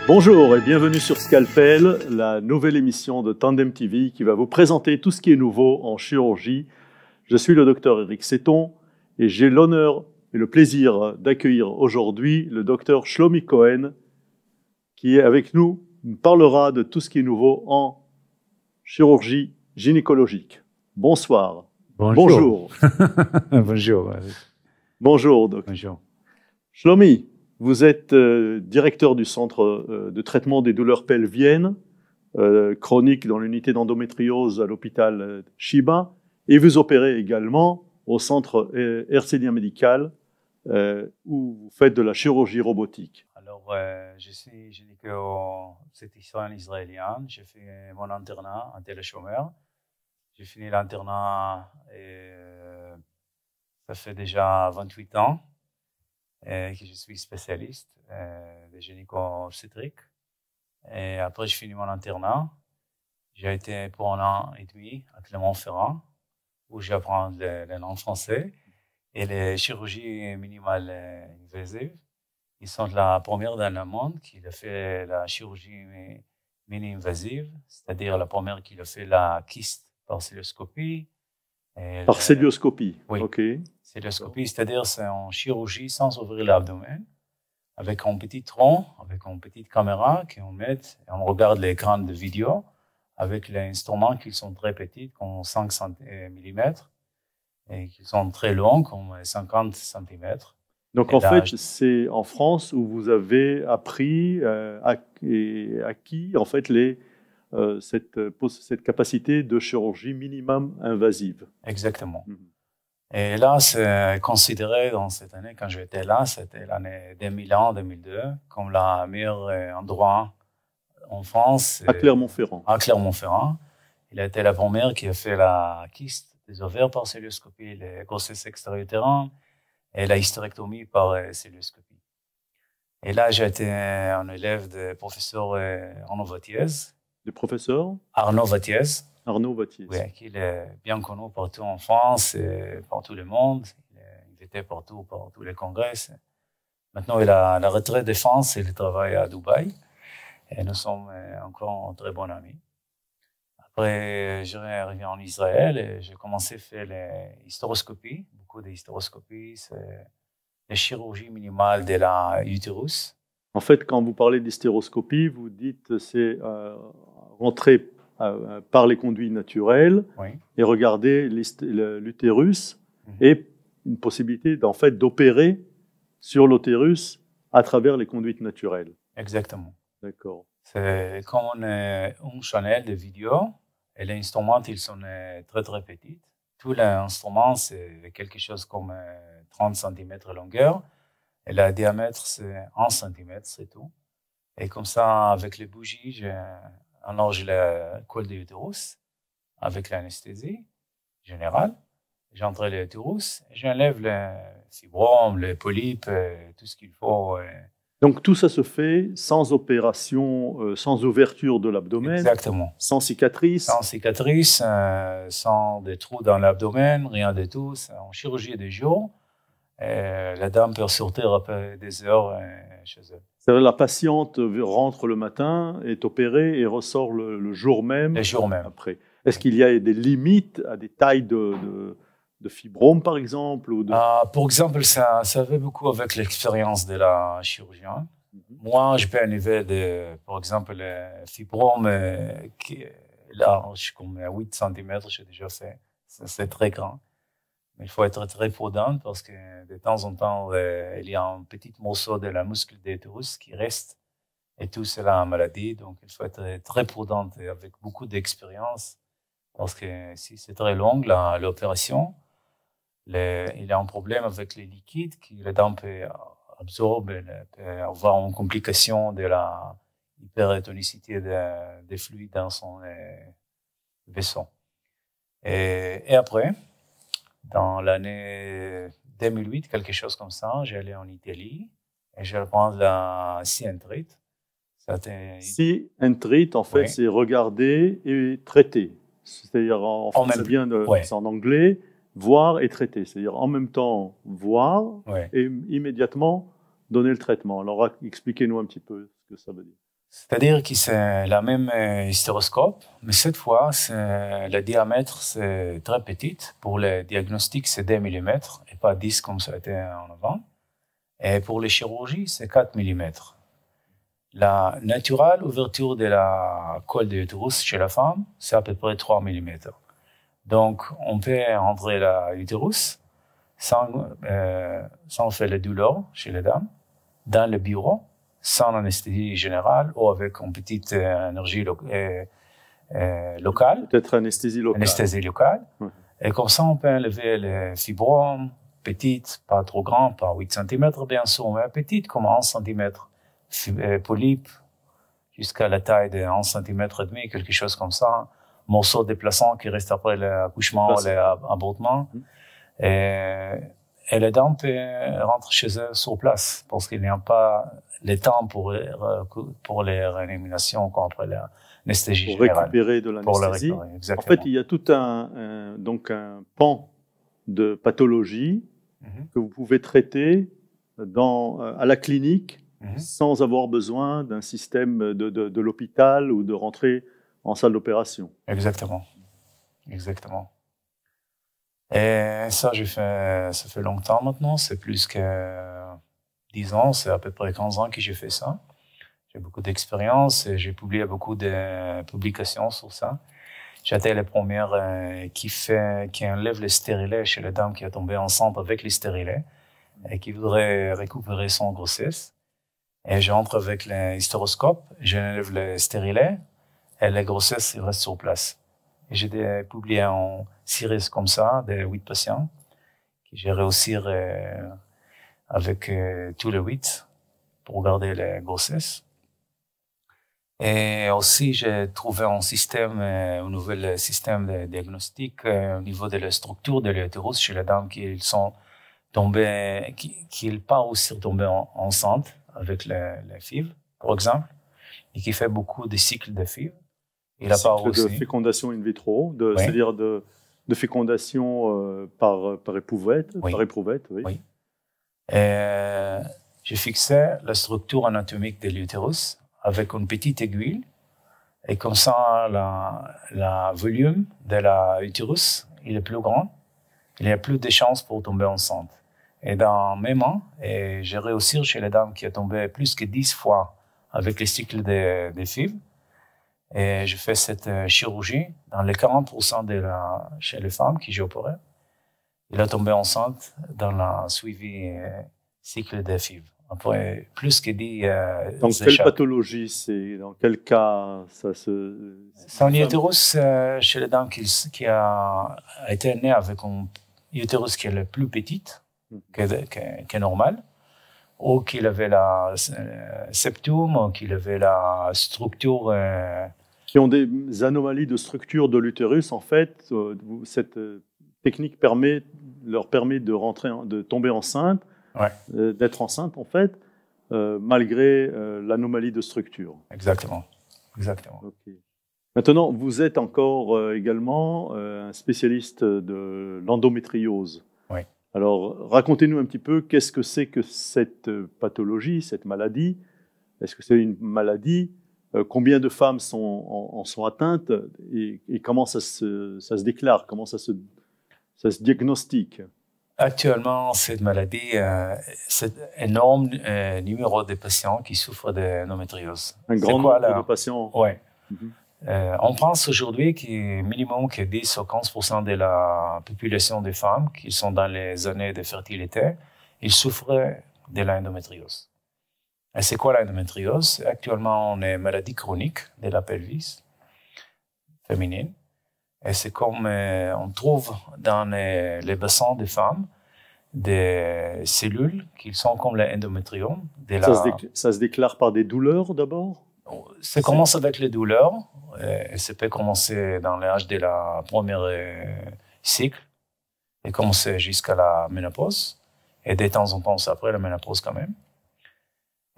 Bonjour et bienvenue sur Scalpel, la nouvelle émission de Tandem TV qui va vous présenter tout ce qui est nouveau en chirurgie. Je suis le docteur Eric Seton et j'ai l'honneur et le plaisir d'accueillir aujourd'hui le docteur Shlomi Cohen qui est avec nous, nous parlera de tout ce qui est nouveau en chirurgie gynécologique. Bonsoir. Bonjour. Bonjour. Bonjour. Bonjour, docteur. Bonjour. Shlomi, vous êtes directeur du centre de traitement des douleurs pelviennes chroniques dans l'unité d'endométriose à l'hôpital Shiba et vous opérez également au centre hercélien médical où vous faites de la chirurgie robotique. Alors, je suis gynéco-obstétricien israélien. J'ai fait mon internat en téléchômeur. J'ai fini l'internat et ça fait déjà 28 ans que je suis spécialiste de gynéco-obstétrique. Et après, j'ai fini mon internat. J'ai été pour 1 an et demi à Clermont-Ferrand où j'apprends les langues français et les chirurgies minimales invasives. Ils sont la première dans le monde qui a fait la chirurgie mini-invasive, c'est-à-dire la première qui a fait la kyste par célioscopie. Par célioscopie? Oui. Ok. Célioscopie, c'est-à-dire c'est en chirurgie sans ouvrir l'abdomen, avec un petit tronc, avec une petite caméra qu'on met, et on regarde l'écran de vidéo avec les instruments qui sont très petits, comme 5 mm, et qui sont très longs, comme 50 cm. Donc, en fait, c'est en France où vous avez appris et acquis en fait, cette capacité de chirurgie minimum invasive. Exactement. Et là, c'est considéré dans cette année, quand j'étais là, c'était l'année 2001-2002, comme la meilleure endroit en France. À Clermont-Ferrand. À Clermont-Ferrand. Il a été la première qui a fait la kyste des ovaires par célioscopie, les grossesses extra-utérines et la hystérectomie par célioscopie. Et là, j'ai été un élève de professeur Arnaud Vattiez. Le professeur Arnaud Vattiez. Arnaud Vattiez. Oui, qui est bien connu partout en France et par tout le monde. Il est invité partout, par tous les congrès. Maintenant, il a la retraite de France et il travaille à Dubaï. Et nous sommes encore très bons amis. Après, je suis arrivé en Israël et j'ai commencé à faire les hystéroscopies. Beaucoup d'hystéroscopies, c'est la chirurgie minimale de l'utérus. En fait, quand vous parlez d'hystéroscopie, vous dites c'est rentrer par les conduits naturels et regarder l'utérus et une possibilité en fait, d'opérer sur l'utérus à travers les conduites naturelles. Exactement. D'accord. C'est comme une chaîne de vidéo et les instruments, ils sont très très petits. Tous les instruments, c'est quelque chose comme 30 cm longueur et le diamètre, c'est 1 cm, c'est tout. Et comme ça, avec les bougies, j'enlarge le col de l'utérus avec l'anesthésie générale. J'entre l'utérus et j'enlève les fibromes, les polypes, tout ce qu'il faut. Donc tout ça se fait sans opération, sans ouverture de l'abdomen. Exactement. Sans cicatrice. Sans cicatrice, sans des trous dans l'abdomen, rien de tout. C'est en chirurgie de jour. La dame peut sortir après des heures chez elle. C'est-à-dire la patiente rentre le matin, est opérée et ressort le jour même. Le jour même. Après. Est-ce qu'il y a des limites à des tailles de fibromes, par exemple ou de... Par exemple, ça fait beaucoup avec l'expérience de la chirurgienne. Moi, je peux enlever, par exemple, les fibromes qui est large, comme 8 cm, j'ai déjà fait. C'est très grand. Mais il faut être très prudent parce que de temps en temps, il y a un petit morceau de la muscle de l'utérus qui reste et tout c'est la maladie. Donc, il faut être très prudent et avec beaucoup d'expérience parce que si c'est très long, l'opération, il y a un problème avec les liquides que la dame peut absorber, peut avoir une complication de la hypertonicité des fluides dans son vaisseau. Et après, dans l'année 2008, quelque chose comme ça, j'allais en Italie et je prends la C-Entrit. C-Entrit, en fait, c'est regarder et traiter. C'est-à-dire, en français, c'est en anglais, voir et traiter. C'est-à-dire, en même temps, voir et immédiatement donner le traitement. Alors, expliquez-nous un petit peu ce que ça veut dire. C'est-à-dire que c'est la même hystéroscope, mais cette fois, le diamètre, c'est très petit. Pour le diagnostic, c'est 2 mm et pas 10 comme ça a été en avant. Et pour les chirurgies, c'est 4 mm. La naturelle ouverture de la colle de l'utérus chez la femme, c'est à peu près 3 mm. Donc, on peut entrer l'utérus sans faire la douleur chez les dames, dans le bureau, sans anesthésie générale ou avec une petite énergie locale. Peut-être anesthésie locale. Anesthésie locale. Ouais. Et comme ça, on peut enlever les fibromes, petites, pas trop grandes, pas 8 cm bien sûr, mais petites comme 11 cm. Polypes, jusqu'à la taille de 11 cm et demi, quelque chose comme ça. Morceaux déplaçants qui restent après l'accouchement, l'avortement. Et les dames peuvent rentrer chez eux sur place parce qu'il n'y a pas le temps pour les réanimations contre l'anesthésie pour générale. Récupérer de l'anesthésie. En fait, il y a tout donc un pan de pathologie que vous pouvez traiter à la clinique sans avoir besoin d'un système de l'hôpital ou de rentrer en salle d'opération. Exactement. Exactement. Et ça, ça fait longtemps maintenant, c'est plus que 10 ans, c'est à peu près 15 ans que j'ai fait ça. J'ai beaucoup d'expérience et j'ai publié beaucoup de publications sur ça. J'étais la première qui enlève les stérilets chez les dames qui a tombé enceinte avec les stérilets et qui voudrait récupérer son grossesse. Et j'entre avec l'hystéroscope, j'enlève les stérilets et la grossesse reste sur place. Et j'ai publié en série comme ça, de 8 patients, que j'ai réussi avec tous les 8 pour garder la grossesse. Et aussi, j'ai trouvé un nouvel système de diagnostic au niveau de la structure de l'utérus chez les dames qui sont tombées, qui pas aussi tombées enceintes avec la FIV, par exemple, et qui fait beaucoup de cycles de FIV. Il a pas aussi de fécondation in vitro, oui. C'est-à-dire de fécondation par éprouvette. Oui. Par éprouvette, oui. Oui. Et j'ai fixé la structure anatomique de l'utérus avec une petite aiguille, et comme ça, le volume de l'utérus, il est plus grand, il y a plus de chances pour tomber enceinte. Et dans mes mains, j'ai réussi chez les dames qui ont tombé plus que 10 fois avec les cycles de FIV. Et je fais cette chirurgie dans les 40% chez les femmes qui j'ai opéré. Il a tombé enceinte dans la suivi cycle de FIV. Après, plus que 10 dans quelle pathologie c'est? Dans quel cas ça se... C'est un utérus chez les dames qui a été né avec un utérus qui est le plus petite que normal, ou qu'il avait la septum, ou qu'il avait la structure... Qui ont des anomalies de structure de l'utérus, en fait, cette technique leur permet de tomber enceinte, d'être enceinte, en fait, malgré l'anomalie de structure. Exactement. Exactement. Okay. Maintenant, vous êtes encore également un spécialiste de l'endométriose. Oui. Alors, racontez-nous un petit peu qu'est-ce que c'est que cette pathologie, cette maladie. Est-ce que c'est une maladie? Combien de femmes en sont atteintes et comment ça se déclare? Comment ça se diagnostique? Actuellement, cette maladie, c'est un énorme numéro de patients qui souffrent d'endométriose. Un grand nombre de patients? Oui. On pense aujourd'hui qu'il minimum que 10 ou 15% de la population des femmes qui sont dans les années de fertilité, ils souffrent de l'endométriose. Et c'est quoi l'endométriose? Actuellement, on est maladie chronique de la pelvis féminine. Et c'est comme on trouve dans les bassins des femmes des cellules qui sont comme l'endométriome. Ça se déclare par des douleurs d'abord? Ça commence avec les douleurs. Et ça peut commencer dans l'âge de la première cycle et commencer jusqu'à la ménopause. Et de temps en temps, c'est après la ménopause quand même.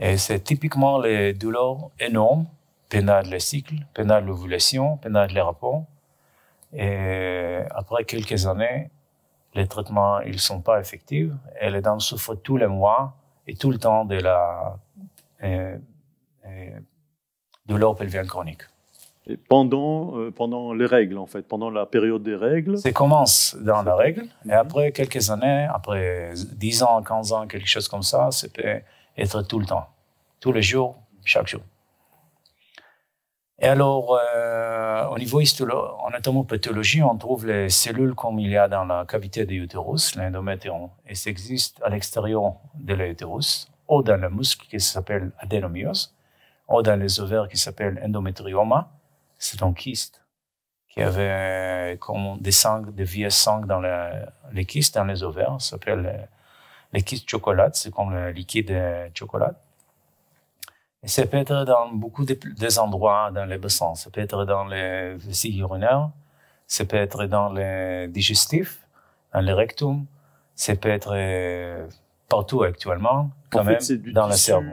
Et c'est typiquement les douleurs énormes pendant le cycle, pendant l'ovulation, pendant les rapports. Et après quelques années, les traitements, ils sont pas effectifs et les dames souffrent tous les mois et tout le temps de la douleur pelvienne chronique. Et pendant les règles, en fait, pendant la période des règles. Ça commence dans la règle, et après quelques années, après 10 ans, 15 ans, quelque chose comme ça peut être tout le temps, tous les jours, chaque jour. Et alors, au niveau anatomopathologie, on trouve les cellules comme il y a dans la cavité de l'utérus, l'endométrium, et ça existe à l'extérieur de l'utérus, ou dans le muscle qui s'appelle adénomyose, ou dans les ovaires qui s'appelle endométrioma. C'est un kyste qui avait comme des vieilles sangs dans les kystes dans les ovaires. Ça s'appelle les kystes chocolat, c'est comme le liquide de chocolat. Et ça peut être dans beaucoup des endroits dans les bassins. Ça peut être dans les vesies urinaires, ça peut être dans les digestifs, dans le rectum, ça peut être partout actuellement, quand même dans le cerveau.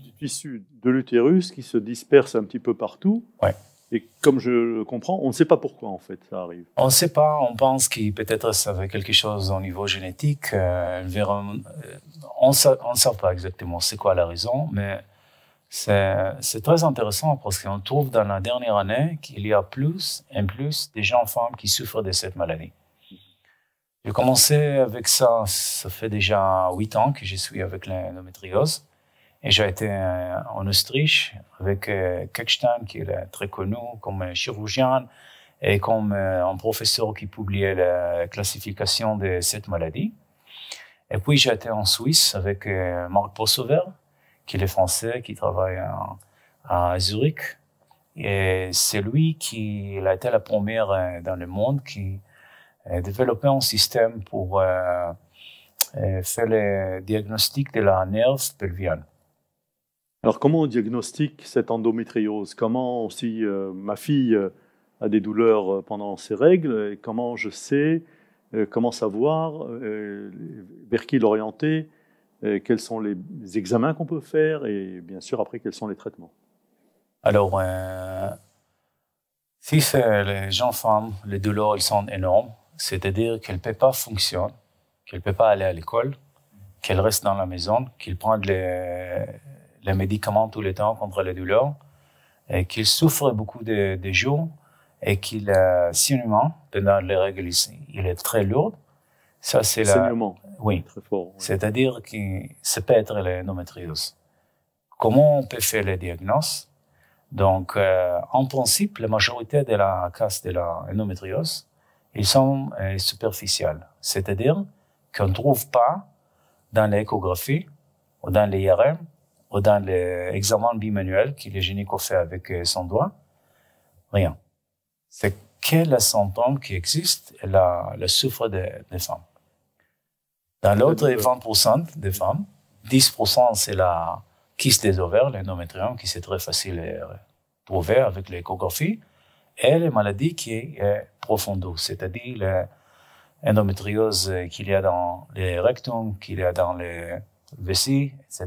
Du tissu de l'utérus qui se disperse un petit peu partout. Ouais. Et comme je le comprends, on ne sait pas pourquoi en fait ça arrive. On ne sait pas, on pense que peut-être ça avait quelque chose au niveau génétique. On ne sait pas exactement c'est quoi la raison, mais c'est très intéressant parce qu'on trouve dans la dernière année qu'il y a plus et plus de jeunes femmes qui souffrent de cette maladie. J'ai commencé avec ça fait déjà 8 ans que je suis avec l'endométriose. Et j'ai été en Autriche avec Kekstein, qui est très connu comme chirurgien et comme un professeur qui publiait la classification de cette maladie. Et puis j'ai été en Suisse avec Marc Possover, qui est français, qui travaille à Zurich. Et c'est lui qui a été la première dans le monde qui a développé un système pour faire le diagnostic de la nerve pelvienne. Alors, comment on diagnostique cette endométriose? Comment, si ma fille a des douleurs pendant ses règles, et comment je sais, comment savoir, vers qui l'orienter, quels sont les examens qu'on peut faire et bien sûr, après, quels sont les traitements? Alors, si c'est les jeunes femmes, les douleurs elles sont énormes, c'est-à-dire qu'elles ne peuvent pas fonctionner, qu'elles ne peuvent pas aller à l'école, qu'elles restent dans la maison, qu'elles prennent les médicaments tout le temps contre les douleurs, et qu'ils souffrent beaucoup de jours, et qu'il saignement pendant les règles il est très lourd. Ça, c'est saignement. Oui. Très fort. Oui. C'est-à-dire que ça peut être l'endométriose. Comment on peut faire le diagnostic? Donc, en principe, la majorité de la cas de l'endométriose, ils sont superficiels. C'est-à-dire qu'on ne trouve pas dans l'échographie ou dans l'IRM ou dans l'examen bimanuel que le gynéco fait avec son doigt, rien. C'est que les symptômes qui existent et la souffre des femmes. Dans l'autre 20% des femmes, 10% c'est la kyste des ovaires, l'endométrium, qui c'est très facile à trouver avec l'échographie, et les maladies qui est profonde, c'est-à-dire l'endométriose qu'il y a dans les rectums, qu'il y a dans les vesies, etc.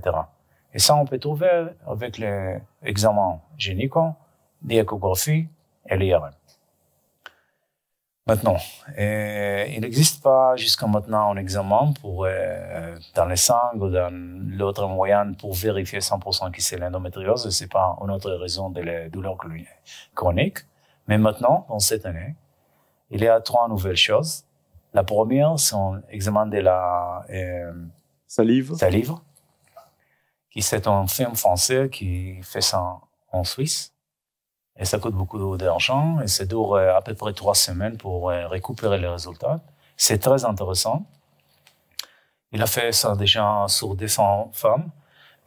Et ça, on peut trouver avec les examens gynéco, l'échographie et l'IRM. Maintenant, il n'existe pas jusqu'à maintenant un examen pour, dans les sangs ou dans l'autre moyen pour vérifier 100% que c'est l'endométriose. C'est pas une autre raison de la douleur chronique. Mais maintenant, dans cette année, il y a 3 nouvelles choses. La première, c'est un examen de la salive, qui c'est un film français qui fait ça en Suisse. Et ça coûte beaucoup d'argent et ça dure à peu près 3 semaines pour récupérer les résultats. C'est très intéressant. Il a fait ça déjà sur 200 femmes.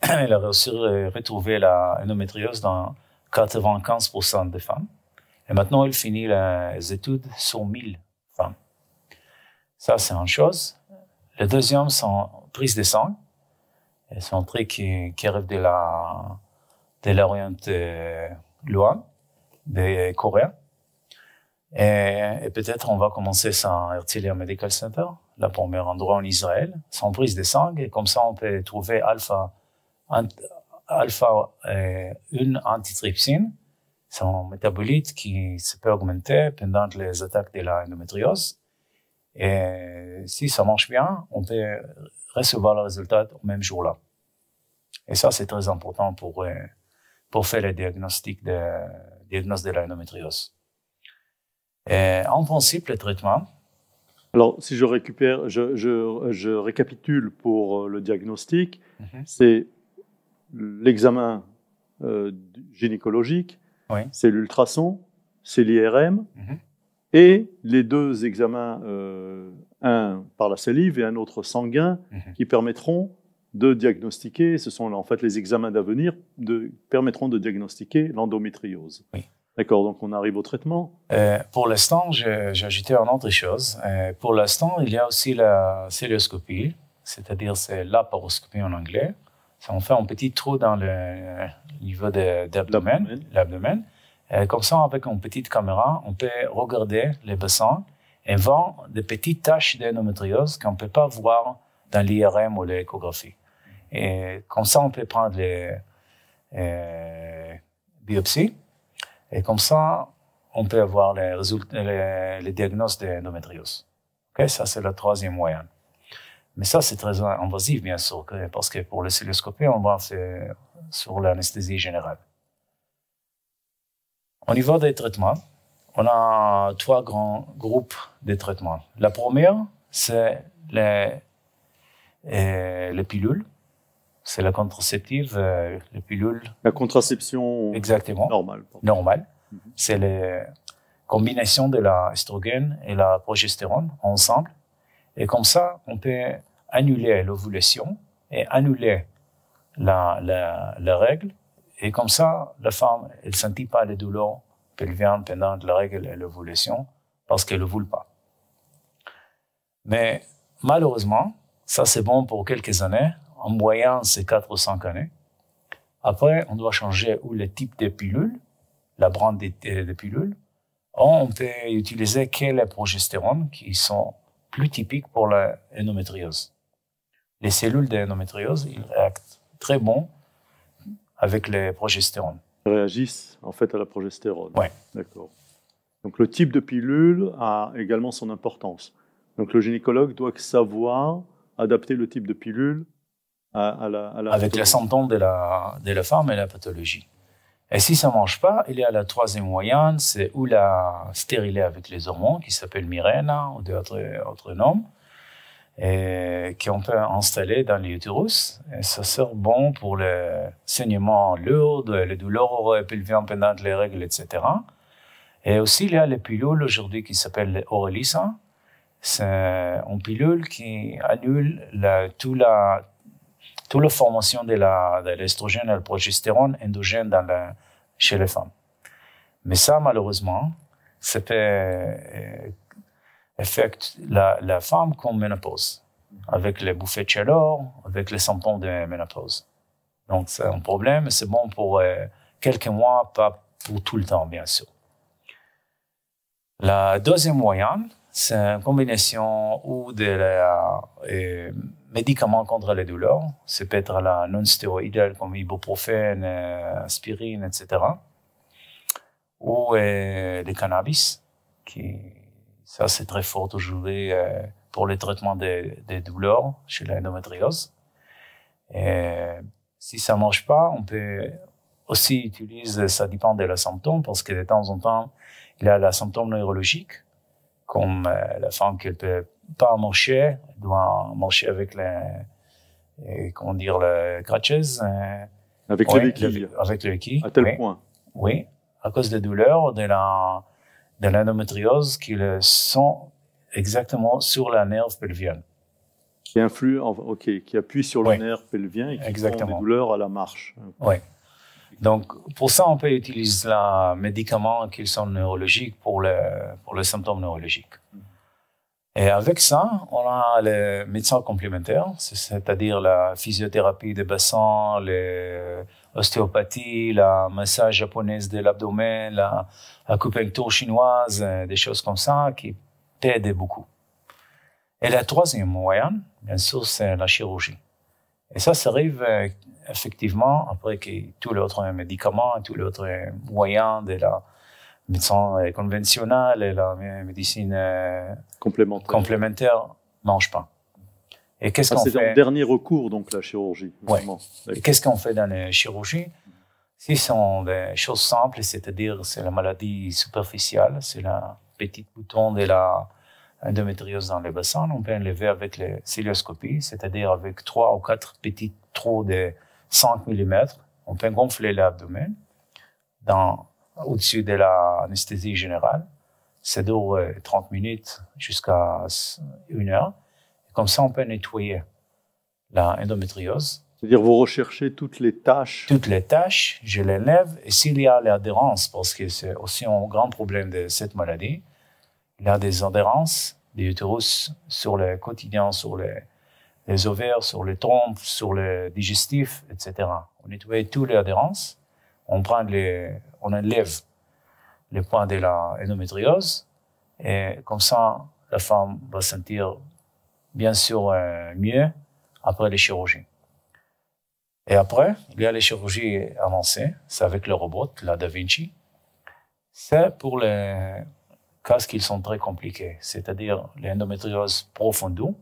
Il a réussi à retrouver la endométriose dans 95% des femmes. Et maintenant, il finit les études sur 1000 femmes. Ça, c'est une chose. Le deuxième, c'est une prise de sang. C'est un truc qui arrive de l'Orient loin, des Coréens. Et peut-être on va commencer ça à Herzliya Medical Center, le premier endroit en Israël, sans prise de sang. Et comme ça, on peut trouver une antitrypsine. C'est un métabolite qui se peut augmenter pendant les attaques de l'endométriose. Et si ça marche bien, on peut recevoir le résultat au même jour-là. Et ça, c'est très important pour pour faire le diagnostic de l'endométriose. Et en principe, le traitement. Alors, si je récupère, je récapitule pour le diagnostic, c'est l'examen gynécologique, oui. c'est l'ultrason, c'est l'IRM, et les deux examens, un par la salive et un autre sanguin, qui permettront de diagnostiquer, ce sont en fait les examens d'avenir, permettront de diagnostiquer l'endométriose. Oui. D'accord, donc on arrive au traitement. Pour l'instant, j'ai ajouté une autre chose. Pour l'instant, il y a aussi la célioscopie, c'est-à-dire c'est laparoscopie en anglais. On fait un petit trou dans le niveau de l'abdomen. Comme ça, avec une petite caméra, on peut regarder les bassins et voir des petites taches d'endométriose qu'on ne peut pas voir dans l'IRM ou l'échographie. Et comme ça, on peut prendre les biopsies. Et comme ça, on peut avoir les résultats, les diagnostics d'endométriose. Okay? Ça, c'est le troisième moyen. Mais ça, c'est très invasif, bien sûr, parce que pour la célioscopie, on va faire sur l'anesthésie générale. Au niveau des traitements, on a 3 grands groupes de traitements. La première, c'est les pilules. C'est la contraceptive, les pilules. La contraception exactement normale. C'est la combinaison de l'estrogène et la progestérone ensemble. Et comme ça, on peut annuler l'ovulation et annuler la règle. Et comme ça, la femme, elle ne sentit pas les douleurs pelviennes pendant la règle et l'ovulation parce qu'elle ne voule pas. Mais malheureusement, ça c'est bon pour quelques années. En moyenne, c'est 4 ou 5 années. Après, on doit changer ou le type de pilule, la brande de pilule. On peut utiliser que les progestérone qui sont plus typiques pour l'endométriose. Les cellules d'endométriose, ils réagissent très bon avec les progestérone. Ils réagissent en fait à la progestérone. Oui. D'accord. Donc le type de pilule a également son importance. Donc le gynécologue doit savoir adapter le type de pilule à la avec les symptômes de la femme et la pathologie. Et si ça ne marche pas, il y a la troisième moyenne, c'est ou la stériler avec les hormones, qui s'appelle Mirena, ou d'autres noms, et qu'on peut installer dans l'utérus. Et ça sert bon pour le saignement lourd, les douleurs pelviennes pendant les règles, etc. Et aussi, il y a les pilules aujourd'hui qui s'appellent Orelisa. C'est une pilule qui annule toute la formation de l'estrogène et le progestérone endogène chez les femmes. Mais ça, malheureusement, ça peut affecter la femme comme ménopause, avec les bouffées de chaleur, avec les symptômes de ménopause. Donc, c'est un problème, c'est bon pour quelques mois, pas pour tout le temps, bien sûr. La deuxième moyenne, c'est une combinaison ou de médicaments contre les douleurs. Ça peut être la non-stéroïdale comme ibuprofène, aspirine, etc. Ou les cannabis, ça c'est très fort aujourd'hui pour le traitement des douleurs chez l'endométriose. Et si ça ne marche pas, on peut aussi utiliser, ça dépend des symptômes, parce que de temps en temps, il y a les symptômes neurologiques, comme la femme qui ne peut pas marcher, elle doit marcher avec les crutches. Avec les béquilles. Avec les béquilles. À tel point. Oui, à cause des douleurs de l'endométriose qui sont exactement sur la nerve pelvienne. Qui influe, qui appuie sur le nerf pelvien et qui font des douleurs à la marche. Oui. Donc, pour ça, on peut utiliser les médicaments qui sont neurologiques pour les symptômes neurologiques. Et avec ça, on a les médecins complémentaires, c'est-à-dire la physiothérapie des bassins, l'ostéopathie, la massage japonaise de l'abdomen, la acupuncture chinoise, des choses comme ça qui t'aident beaucoup. Et la troisième moyenne, bien sûr, c'est la chirurgie. Et ça arrive effectivement après que tous les autres médicaments, tous les autres moyens de la médecine conventionnelle et la médecine complémentaire ne marchent pas. Et qu'est-ce qu'on fait? C'est le dernier recours, donc, la chirurgie. Ouais. Et qu'est-ce qu'on fait dans la chirurgie? Ce sont des choses simples, c'est-à-dire c'est la maladie superficielle, c'est le petit bouton de la endométriose dans le bassin. On peut enlever avec la cilioscopie, c'est-à-dire avec 3 ou 4 petits trous de 5 mm. On peut gonfler l'abdomen au-dessus de l'anesthésie générale. Ça dure 30 minutes jusqu'à 1 heure. Et comme ça, on peut nettoyer l'endométriose. C'est-à-dire vous recherchez toutes les tâches. Toutes les tâches, je les lève. Et s'il y a l'adhérence, parce que c'est aussi un grand problème de cette maladie, il y a des adhérences des utérus sur le quotidien, sur les ovaires, sur les trompes, sur le digestif, etc. On nettoie toutes les adhérences. On enlève les points de l'endométriose. Et comme ça, la femme va se sentir bien sûr mieux après les chirurgies. Et après, il y a les chirurgies avancées, c'est avec le robot, la Da Vinci. C'est pour les cas qui sont très compliqués, c'est-à-dire l'endométriose profonde,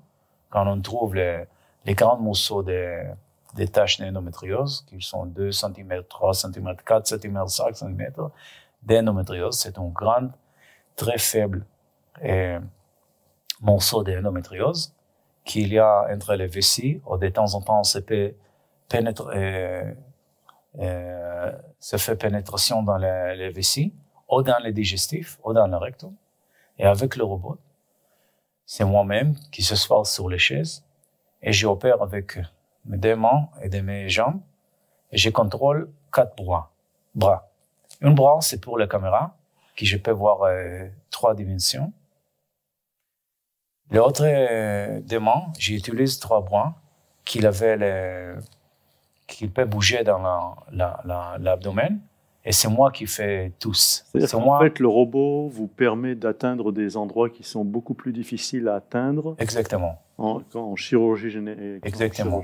quand on trouve les grands morceaux des taches d'endométriose, qui sont 2 cm, 3 cm, 4 cm, 5 cm d'endométriose. C'est un grand, très faible morceau d'endométriose qu'il y a entre les vessies, ou de temps en temps, ça peut se fait pénétration dans les vessies, ou dans les digestifs, ou dans le rectum. Et avec le robot, c'est moi-même qui se passe sur les chaises, et j'opère avec mes 2 mains et de mes jambes, et je contrôle 4 bras. Un bras, c'est pour la caméra, que je peux voir 3 dimensions. L'autre 2 mains, j'utilise 3 bras qu'il peut bouger dans l'abdomen, et c'est moi qui fais tous. C'est-à-dire qu'en fait, le robot vous permet d'atteindre des endroits qui sont beaucoup plus difficiles à atteindre. Exactement. En chirurgie générale. Exactement.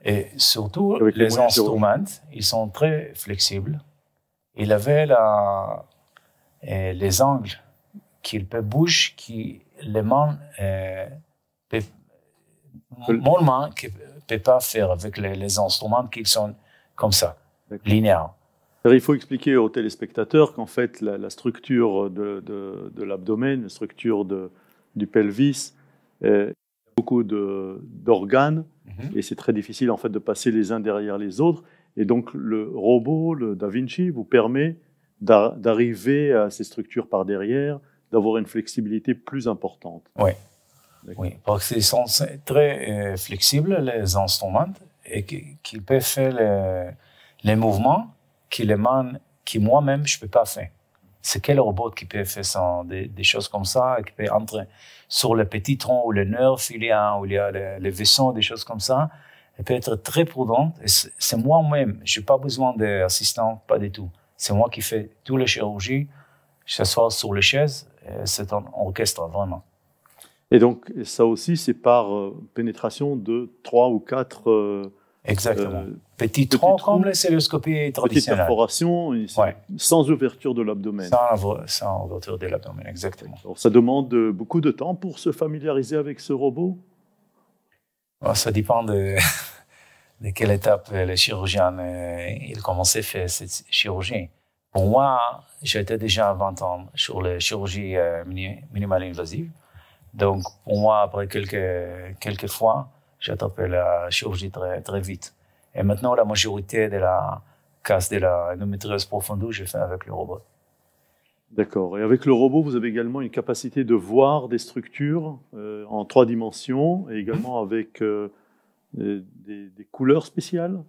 Et surtout, les instruments, ils sont très flexibles. Il avait les angles qu'il peut bouger, qui les mains, mon main ne peut pas faire avec les instruments qui sont comme ça, linéaires. Il faut expliquer aux téléspectateurs qu'en fait, la structure de l'abdomen, la structure du pelvis, il y a beaucoup d'organes, et c'est très difficile en fait de passer les uns derrière les autres. Et donc le robot, le Da Vinci, vous permet d'arriver à ces structures par derrière, d'avoir une flexibilité plus importante. Oui, parce qu'ils sont très flexibles, les instruments, et qu'ils peuvent faire les mouvements qui moi-même, je ne peux pas faire. C'est quel robot qui peut faire des choses comme ça, qui peut entrer sur le petit tronc ou le nerf, où il y a les vaisseaux, des choses comme ça. Elle peut être très prudente. C'est moi-même. Je n'ai pas besoin d'assistant, pas du tout. C'est moi qui fais toutes les chirurgies. Je s'assois sur les chaises. C'est un orchestre, vraiment. Et donc, ça aussi, c'est par pénétration de 3 ou 4... Exactement. Petit trou, comme la cilioscopie traditionnelle. Petite perforation, sans ouverture de l'abdomen. Sans ouverture de l'abdomen, exactement. Alors, ça demande beaucoup de temps pour se familiariser avec ce robot? Ça dépend de quelle étape le chirurgien il commençait à faire cette chirurgie. Pour moi, j'étais déjà à 20 ans sur la chirurgie minimale invasive. Donc, pour moi, après quelques fois, j'ai attrapé la chirurgie très, très vite. Et maintenant, la majorité de la casse de l'endométriose profonde, je fais avec le robot. D'accord. Et avec le robot, vous avez également une capacité de voir des structures en 3 dimensions et également avec des couleurs spéciales?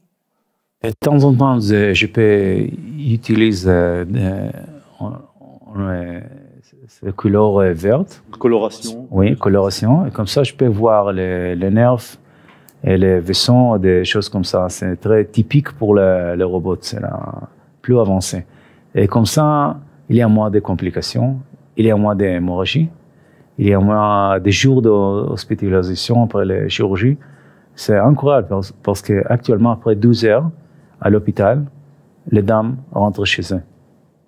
De temps en temps, je peux utiliser la couleur verte. Coloration. Oui, coloration. Et comme ça, je peux voir les nerfs et les vaisseaux, des choses comme ça. C'est très typique pour le robot. C'est plus avancé. Et comme ça, il y a moins de complications, il y a moins d'hémorragie, il y a moins de jours d'hospitalisation après la chirurgie. C'est incroyable parce qu'actuellement, après 12 heures à l'hôpital, les dames rentrent chez eux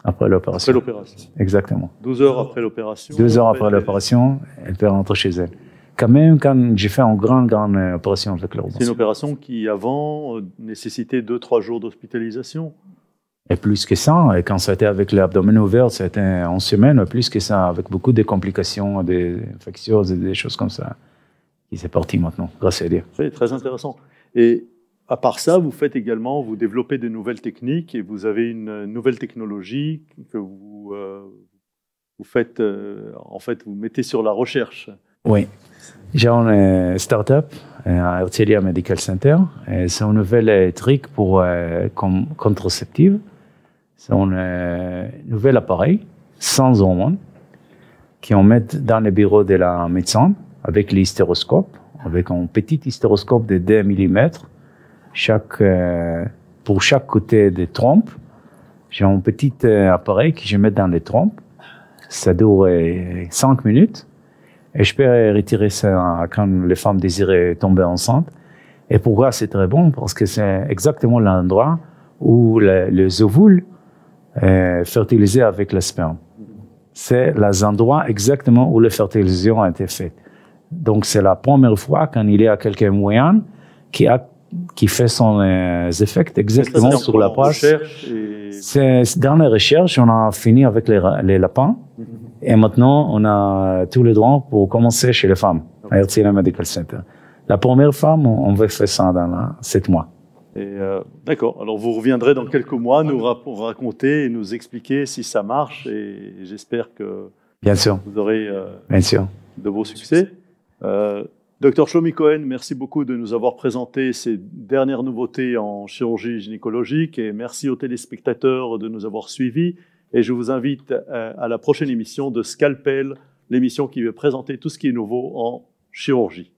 après l'opération. Après l'opération. Exactement. 12 heures après l'opération. 12 heures après l'opération, elles peuvent rentrer chez elles. Quand même, quand j'ai fait une grande opération avec le robot. C'est une opération qui, avant, nécessitait 2-3 jours d'hospitalisation? Et plus que ça, et quand ça a été avec l'abdomen ouvert, c'était en semaine, plus que ça, avec beaucoup de complications, des infectieuses et des choses comme ça, qui s'est parti maintenant, grâce à Dieu. C'est très intéressant. Et à part ça, vous faites également, vous développez de nouvelles techniques et vous avez une nouvelle technologie que vous faites, en fait, vous mettez sur la recherche. Oui. J'ai une start-up à Herzliya Medical Center. C'est un nouvel truc pour contraceptive. C'est un nouvel appareil sans hormones qu'on met dans le bureau de la médecin avec l'hystéroscope, avec un petit hystéroscope de 2 mm pour chaque côté des trompes. J'ai un petit appareil que je mets dans les trompes. Ça dure 5 minutes. Et je peux retirer ça quand les femmes désirent tomber enceintes. Et pourquoi c'est très bon? Parce que c'est exactement l'endroit où les ovules fertilisés avec le sperme. C'est les endroits exactement où la fertilisation a été faite. Donc c'est la première fois quand il y a quelqu'un moyen qui fait son effet exactement sur la place. C'est dans la recherche, on a fini avec les lapins. Et maintenant, on a tous les droits pour commencer chez les femmes, à Herzliya Medical Center. La première femme, on va faire ça dans 7 mois. D'accord. Alors, vous reviendrez dans quelques mois nous raconter et nous expliquer si ça marche. Et j'espère que bien sûr. Vous aurez bien sûr. De beaux succès. Dr Shlomi Cohen, merci beaucoup de nous avoir présenté ces dernières nouveautés en chirurgie gynécologique. Et merci aux téléspectateurs de nous avoir suivis. Et je vous invite à la prochaine émission de Scalpel, l'émission qui va présenter tout ce qui est nouveau en chirurgie.